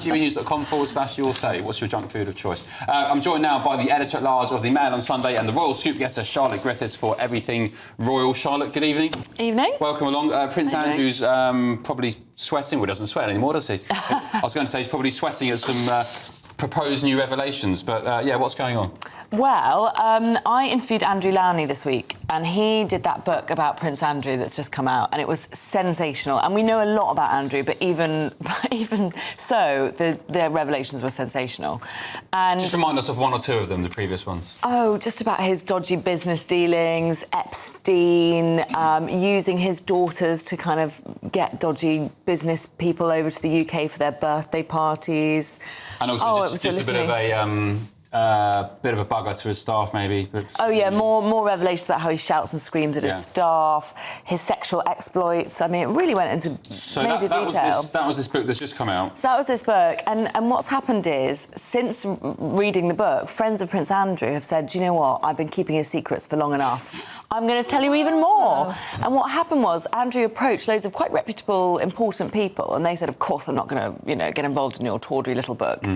andrewnews.com/your say. What's your junk food of choice? I'm joined now by the editor-at-large of the Mail on Sunday and the Royal Scoop getter, Charlotte Griffiths, for everything royal. Charlotte, good evening. Evening. Welcome along. Prince Andrew's probably sweating. Well, he doesn't sweat anymore, does he? I was going to say he's probably sweating at some proposed new revelations, but yeah, what's going on? Well, I interviewed Andrew Lowney this week, and he did that book about Prince Andrew that's just come out, and it was sensational. And we know a lot about Andrew, but even so, the revelations were sensational. And just remind us of one or two of them, the previous ones. Oh, just about his dodgy business dealings, Epstein, using his daughters to kind of get dodgy business people over to the UK for their birthday parties. And also just a bit of a bugger to his staff, maybe. But more revelations about how he shouts and screams at his staff, his sexual exploits. I mean, it really went into major detail. That was this book that's just come out. So that was this book, and what's happened is, since reading the book, friends of Prince Andrew have said, do you know what, I've been keeping his secrets for long enough. I'm going to tell you even more. And what happened was, Andrew approached loads of quite reputable, important people, and they said, of course, I'm not going to, get involved in your tawdry little book.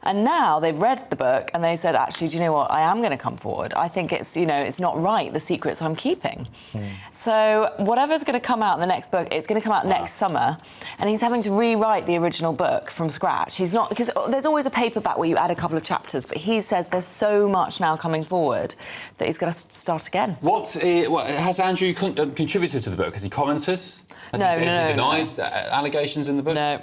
And now they've read the book, and they said, actually, do you know what? I am going to come forward. I think it's, it's not right, the secrets I'm keeping. So whatever's going to come out in the next book, it's going to come out next summer, and he's having to rewrite the original book from scratch. He's not, because there's always a paperback where you add a couple of chapters, but he says there's so much now coming forward that he's got to start again. Has Andrew contributed to the book? Has he commented? Has he denied allegations in the book? No.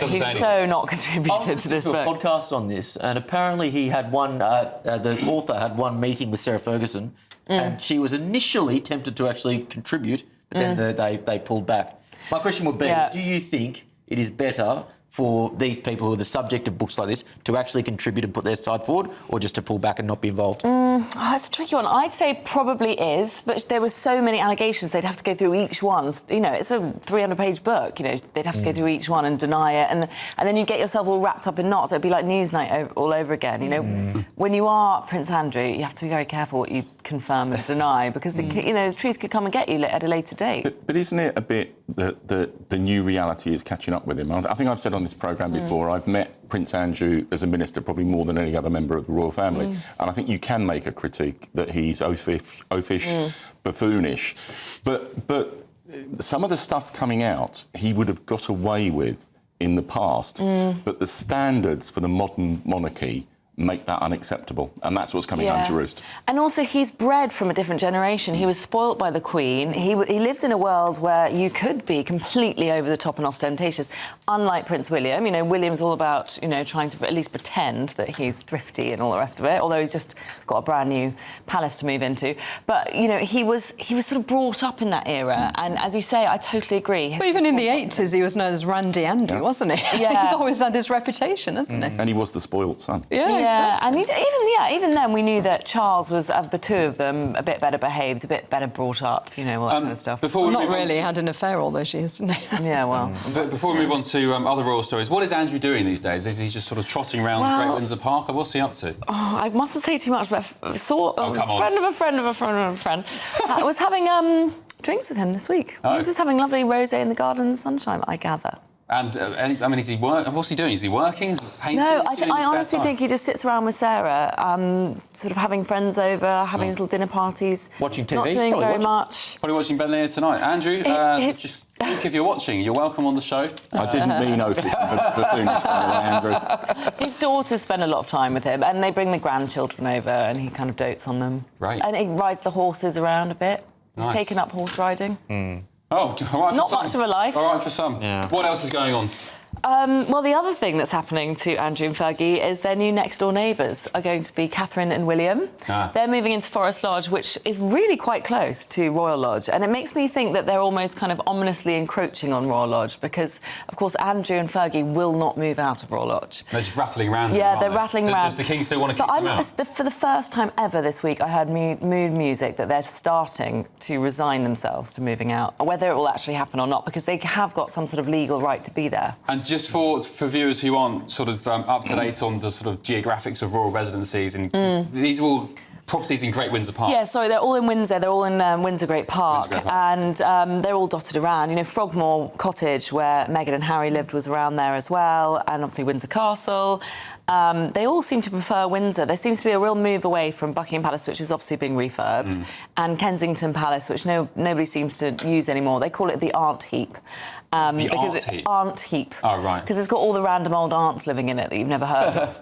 He's so not contributed to this book. I listened to a podcast on this, and apparently he had the author had one meeting with Sarah Ferguson, and she was initially tempted to actually contribute, but then they pulled back. My question would be, do you think it is better for these people who are the subject of books like this to actually contribute and put their side forward, or just to pull back and not be involved? It's a tricky one. I'd say probably is, but there were so many allegations, they'd have to go through each one. It's a 300-page book, they'd have to go through each one and deny it, and then you'd get yourself all wrapped up in knots. It'd be like Newsnight all over again, When you are Prince Andrew, you have to be very careful what you confirm and deny, because the truth could come and get you at a later date. But isn't it a bit that the new reality is catching up with him? I think I've said on this programme before, I've met Prince Andrew as a minister probably more than any other member of the royal family, and I think you can make a critique that he's oafish, buffoonish, but some of the stuff coming out he would have got away with in the past, but the standards for the modern monarchy make that unacceptable, and that's what's coming home to roost. And also, he's bred from a different generation. He was spoilt by the Queen. He lived in a world where you could be completely over the top and ostentatious, unlike Prince William. William's all about, trying to at least pretend that he's thrifty and all the rest of it, although he's just got a brand new palace to move into. But, he was sort of brought up in that era, and as you say, I totally agree. But even in the 80s, he was known as Randy Andy, wasn't he? Yeah. He's always had this reputation, hasn't he? And he was the spoilt son. Yeah, and even then we knew that Charles was, of the two of them, a bit better behaved, a bit better brought up, all that kind of stuff. Not really had an affair all those years, didn't he? Yeah, well. But before we move on to other royal stories, what is Andrew doing these days? Is he just sort of trotting around Great Windsor Park, or what's he up to? I mustn't say too much, but I saw a friend of a friend of a friend of a friend. I was having drinks with him this week. He was just having lovely rosé in the garden in the sunshine, I gather. And, is he what's he doing? Is he working? Is he painting? No, I honestly think he just sits around with Sarah, sort of having friends over, having little dinner parties. Watching TV. Not doing very much. Probably watching Ben Lears tonight. Andrew, just if you're watching, you're welcome on the show. I didn't mean oafish, buffoonish, by the way, Andrew. His daughters spend a lot of time with him, and they bring the grandchildren over, and he kind of dotes on them. Right. And he rides the horses around a bit. He's taken up horse riding. Oh, all right for some. Not much of a life. All right for some. Yeah. What else is going on? Well, the other thing that's happening to Andrew and Fergie is their new next-door neighbours are going to be Catherine and William. They're moving into Forest Lodge, which is really quite close to Royal Lodge, and it makes me think that they're almost kind of ominously encroaching on Royal Lodge because, of course, Andrew and Fergie will not move out of Royal Lodge. They're just rattling around. Yeah, they're rattling around. Does the King still want to keep them out? For the first time ever this week, I heard mood music that they're starting to resign themselves to moving out, whether it will actually happen or not, because they have got some sort of legal right to be there. And just for viewers who aren't sort of up to date on the sort of geographics of royal residencies, and these are all properties in Great Windsor Park. Yeah, sorry, they're all in Windsor. They're all in Windsor Great Park, Windsor Great Park. and they're all dotted around. You know, Frogmore Cottage, where Meghan and Harry lived, was around there as well, and obviously Windsor Castle. They all seem to prefer Windsor. There seems to be a real move away from Buckingham Palace, which is obviously being refurbed, and Kensington Palace, which nobody seems to use anymore. They call it the Aunt Heap. Aunt Heap. Oh, right. Because it's got all the random old aunts living in it that you've never heard of.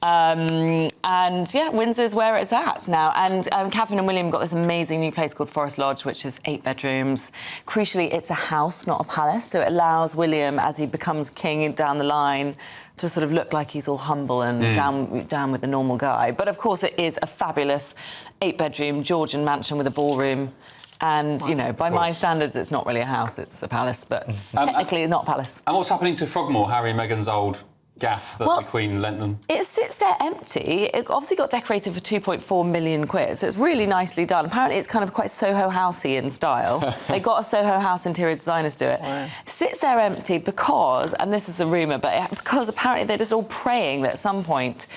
And yeah, Windsor's where it's at now. And Catherine and William got this amazing new place called Forest Lodge, which is 8 bedrooms. Crucially, it's a house, not a palace, so it allows William, as he becomes king down the line, to sort of look like he's all humble and down with the normal guy. But of course, it is a fabulous 8-bedroom Georgian mansion with a ballroom. And, you know, by my standards, it's not really a house, it's a palace, but technically not a palace. And what's happening to Frogmore, Harry and Meghan's old gaff that the Queen lent them? It sits there empty. It obviously got decorated for 2.4 million quid, so it's really nicely done. Apparently it's kind of quite Soho Housey in style. They got a Soho House interior designer to do it. Wow. It sits there empty because, and this is a rumour, but because apparently they're just all praying that at some point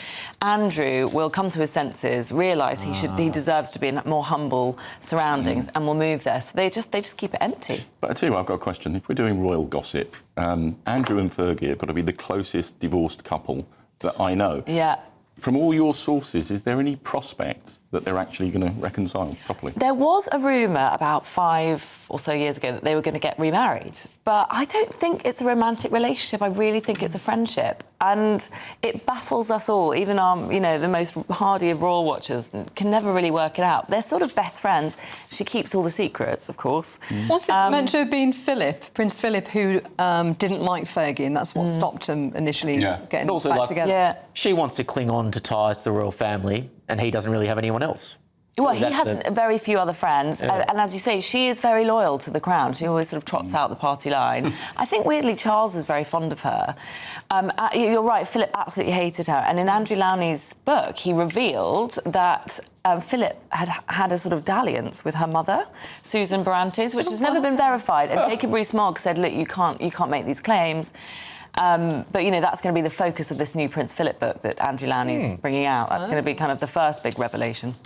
Andrew will come to his senses, realise he deserves to be in more humble surroundings and will move there. So they just keep it empty. But I tell you what, I've got a question. If we're doing royal gossip, Andrew and Fergie have got to be the closest divorced couple that I know. Yeah. From all your sources, is there any prospect that they're actually going to reconcile properly? There was a rumour about 5 or so years ago that they were going to get remarried, but I don't think it's a romantic relationship. I really think it's a friendship, and it baffles us all. Even our, you know, the most hardy of royal watchers can never really work it out. They're sort of best friends. She keeps all the secrets, of course. Was it meant to have been Prince Philip, who didn't like Fergie, and that's what stopped him initially getting also, back like, together? Yeah. She wants to cling on to ties to the royal family, and he doesn't really have anyone else. Well, he has very few other friends, and as you say, she is very loyal to the crown. She always sort of trots out the party line. I think, weirdly, Charles is very fond of her. You're right, Philip absolutely hated her, and in Andrew Lowney's book, he revealed that Philip had a sort of dalliance with her mother, Susan Barantes, which has never been verified, and Jacob Rees-Mogg said, look, you can't make these claims. But, you know, that's going to be the focus of this new Prince Philip book that Andrew Lowney's bringing out. That's going to be kind of the first big revelation.